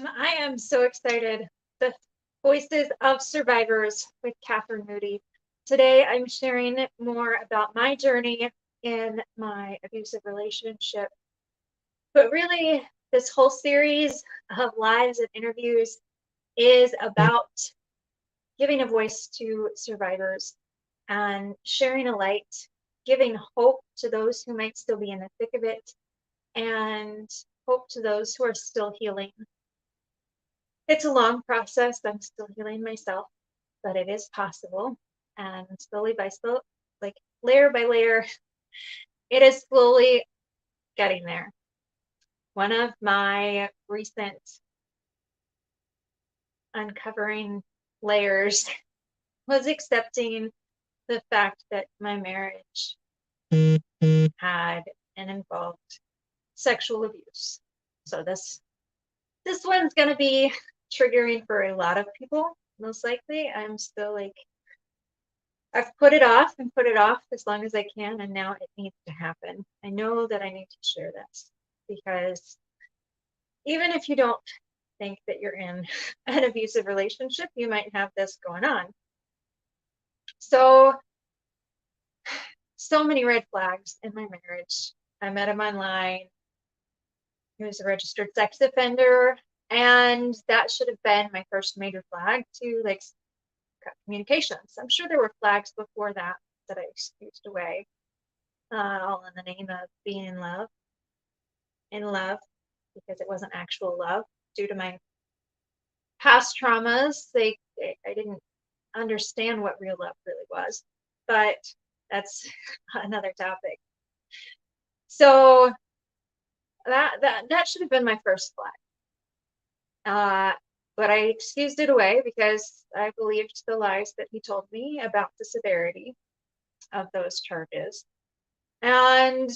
I am so excited. The Voices of Survivors with Kathryn Moody. Today, I'm sharing more about my journey in my abusive relationship. But really, this whole series of lives and interviews is about giving a voice to survivors and sharing a light, giving hope to those who might still be in the thick of it, and hope to those who are still healing. It's a long process. I'm still healing myself, but it is possible. And slowly by slow, like layer by layer, it is slowly getting there. One of my recent uncovering layers was accepting the fact that my marriage had and involved sexual abuse. So this one's gonna be triggering for a lot of people, most likely. I'm still like, I've put it off and put it off as long as I can, and now it needs to happen. I know that I need to share this because even if you don't think that you're in an abusive relationship, you might have this going on. So many red flags in my marriage. I met him online. He was a registered sex offender, and that should have been my first major flag to like cut communications. I'm sure there were flags before that I excused away, all in the name of being in love, because it wasn't actual love due to my past traumas. I didn't understand what real love really was, but that's another topic. So that should have been my first flag. But I excused it away because I believed the lies that he told me about the severity of those charges, and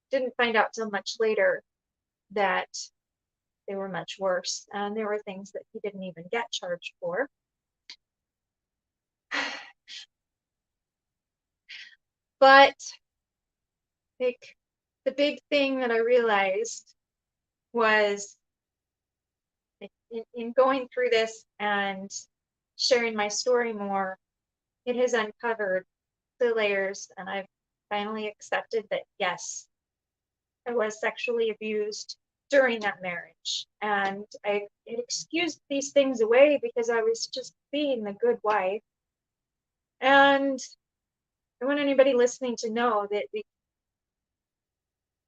didn't find out till much later that they were much worse, and there were things that he didn't even get charged for. But like, the big thing that I realized was in going through this and sharing my story more, it has uncovered the layers, and I've finally accepted that yes, I was sexually abused during that marriage, and it excused these things away because I was just being the good wife. And I want anybody listening to know that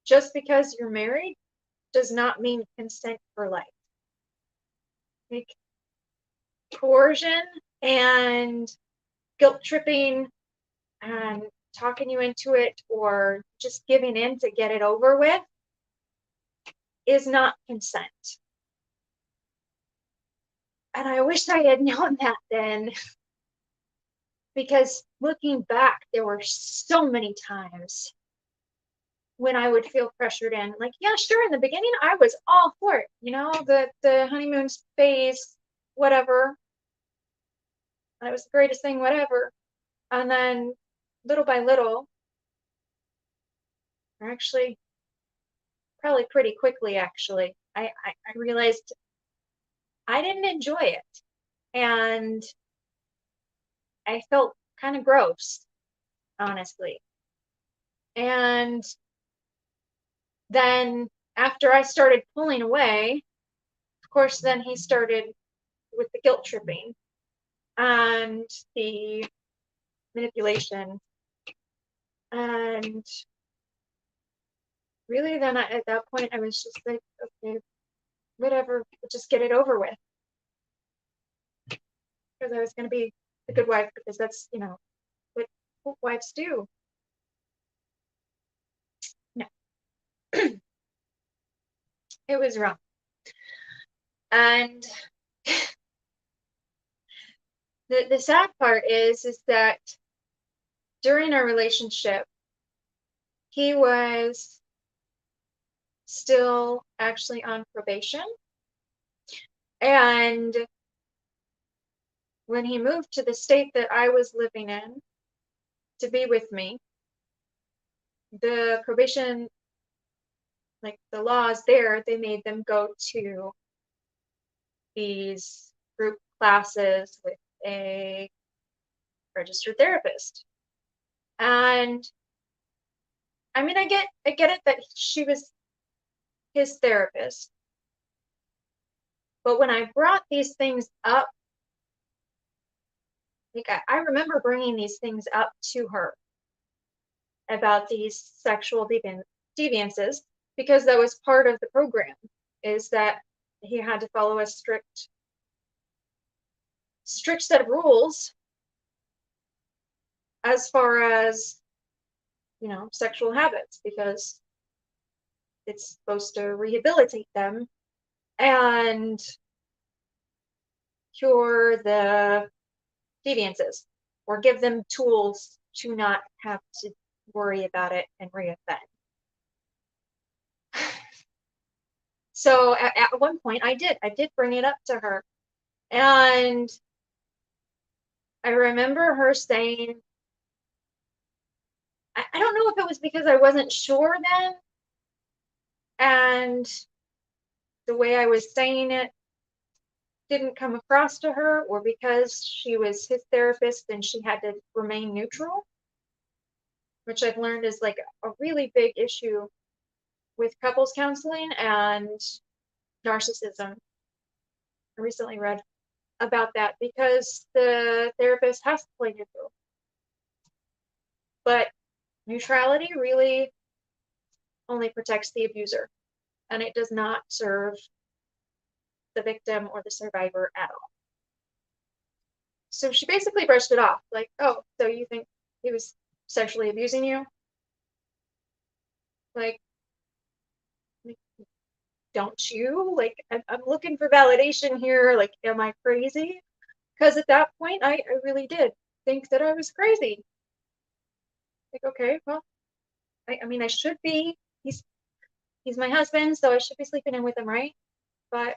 just because you're married does not mean consent for life. Like, coercion and guilt tripping and talking you into it or just giving in to get it over with is not consent. And I wish I had known that then, because looking back, there were so many times when I would feel pressured in. Like, yeah, sure, in the beginning, I was all for it, the honeymoon phase, whatever. It was the greatest thing, whatever. And then little by little, or actually, probably pretty quickly, actually, I realized I didn't enjoy it. And I felt kind of gross, honestly. And then after I started pulling away, of course, then he started with the guilt tripping and the manipulation. And really, then at that point, I was just like, okay, whatever, just get it over with. Because I was going to be a good wife, because that's, what wives do. No, it was wrong. And the sad part is that during our relationship, he was still actually on probation. And when he moved to the state that I was living in to be with me, the probation, like the laws there, they made them go to these group classes with a registered therapist. And I mean, I get it that she was his therapist. But when I brought these things up, like I remember bringing these things up to her about these sexual deviances, because that was part of the program, is that he had to follow a strict set of rules as far as, you know, sexual habits, because it's supposed to rehabilitate them and cure the deviances, or give them tools to not have to worry about it and reoffend. So at one point I did bring it up to her, and I remember her saying, I don't know if it was because I wasn't sure then, and the way I was saying it didn't come across to her, or because she was his therapist and she had to remain neutral, which I've learned is like a really big issue with couples counseling and narcissism. I recently read about that, because the therapist has to play neutral. But neutrality really only protects the abuser, and it does not serve the victim or the survivor at all. So she basically brushed it off, like, oh, so you think he was sexually abusing you? Like don't you? Like, I'm looking for validation here. Like, am I crazy? Because at that point, I really did think that I was crazy. Like, okay, well, I mean, I should be. He's my husband, so I should be sleeping in with him, right? But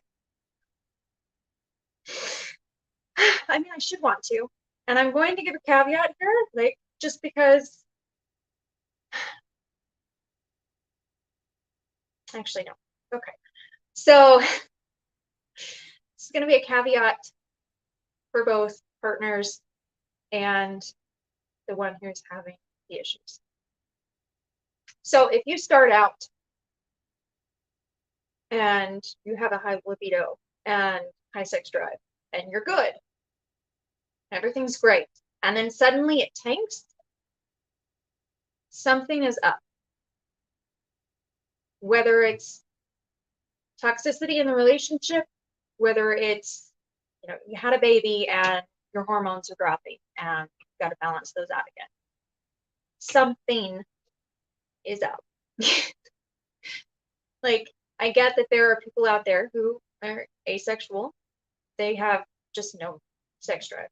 I mean, I should want to. And I'm going to give a caveat here, like, just because. Actually, no. Okay. So this is going to be a caveat for both partners and the one who's having the issues. So if you start out and you have a high libido and high sex drive and you're good, everything's great, and then suddenly it tanks, something is up. Whether it's toxicity in the relationship, whether it's, you know, you had a baby and your hormones are dropping and you've got to balance those out again. Something is up. Like, I get that there are people out there who are asexual. They have just no sex drive.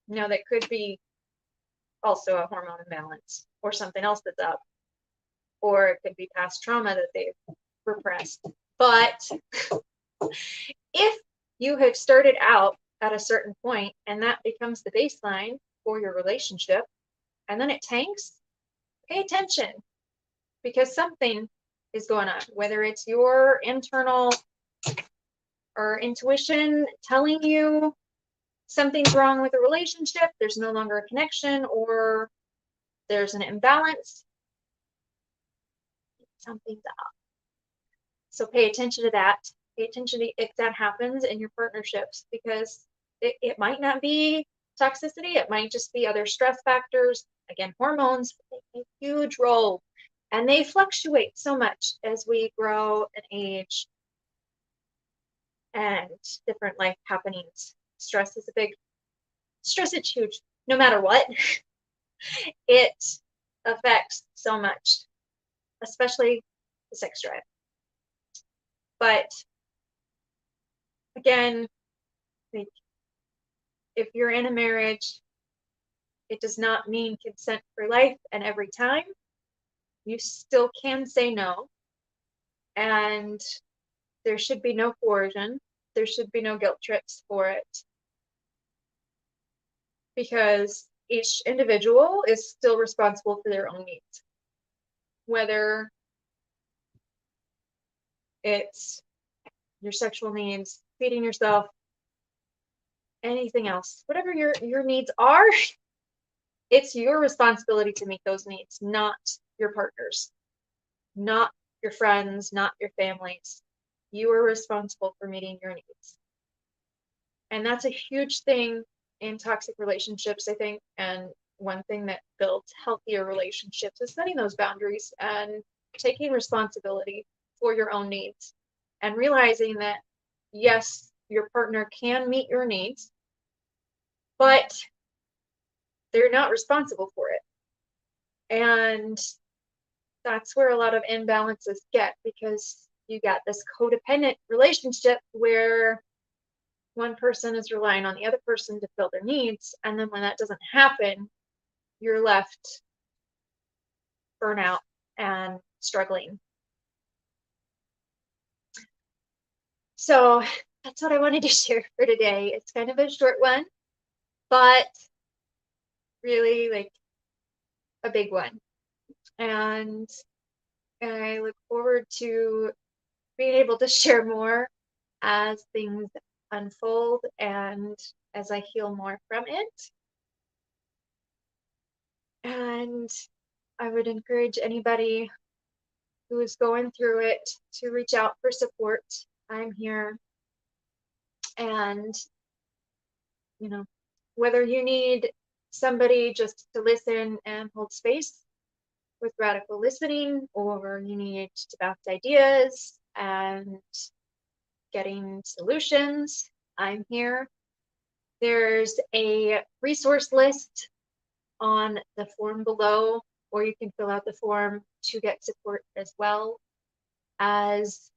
You know, that could be also a hormone imbalance or something else that's up, or it could be past trauma that they've repressed. But if you have started out at a certain point and that becomes the baseline for your relationship, and then it tanks, pay attention, because something is going on, whether it's your internal or intuition telling you something's wrong with the relationship, there's no longer a connection, or there's an imbalance, something's up. So pay attention to that. Pay attention to if that happens in your partnerships, because it might not be toxicity. It might just be other stress factors. Again, hormones play a huge role, and they fluctuate so much as we grow and age and different life happenings. Stress is huge, no matter what. It affects so much, especially the sex drive. But again, like, if you're in a marriage, it does not mean consent for life and every time. You still can say no, and there should be no coercion. There should be no guilt trips for it, because each individual is still responsible for their own needs. Whether it's your sexual needs, feeding yourself, anything else, whatever your needs are, it's your responsibility to meet those needs, not your partner's, not your friends, not your family's. You are responsible for meeting your needs. And that's a huge thing in toxic relationships, I think. And one thing that builds healthier relationships is setting those boundaries and taking responsibility for your own needs and realizing that, yes, your partner can meet your needs, but they're not responsible for it. And that's where a lot of imbalances get, because you got this codependent relationship where one person is relying on the other person to fill their needs. And then when that doesn't happen, you're left burnout and struggling. So that's what I wanted to share for today. It's kind of a short one, but really like a big one. And I look forward to being able to share more as things unfold and as I heal more from it. And I would encourage anybody who is going through it to reach out for support. I'm here. And, you know, whether you need somebody just to listen and hold space with radical listening, or you need to bounce ideas and getting solutions, I'm here. There's a resource list on the form below, or you can fill out the form to get support as well as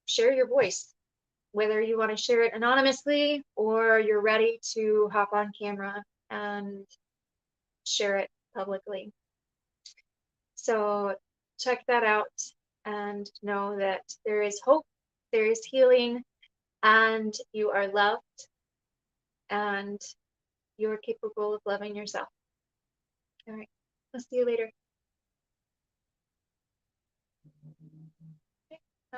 share your voice, whether you want to share it anonymously or you're ready to hop on camera and share it publicly. So check that out and know that there is hope, there is healing, and you are loved, and you are capable of loving yourself. All right, I'll see you later.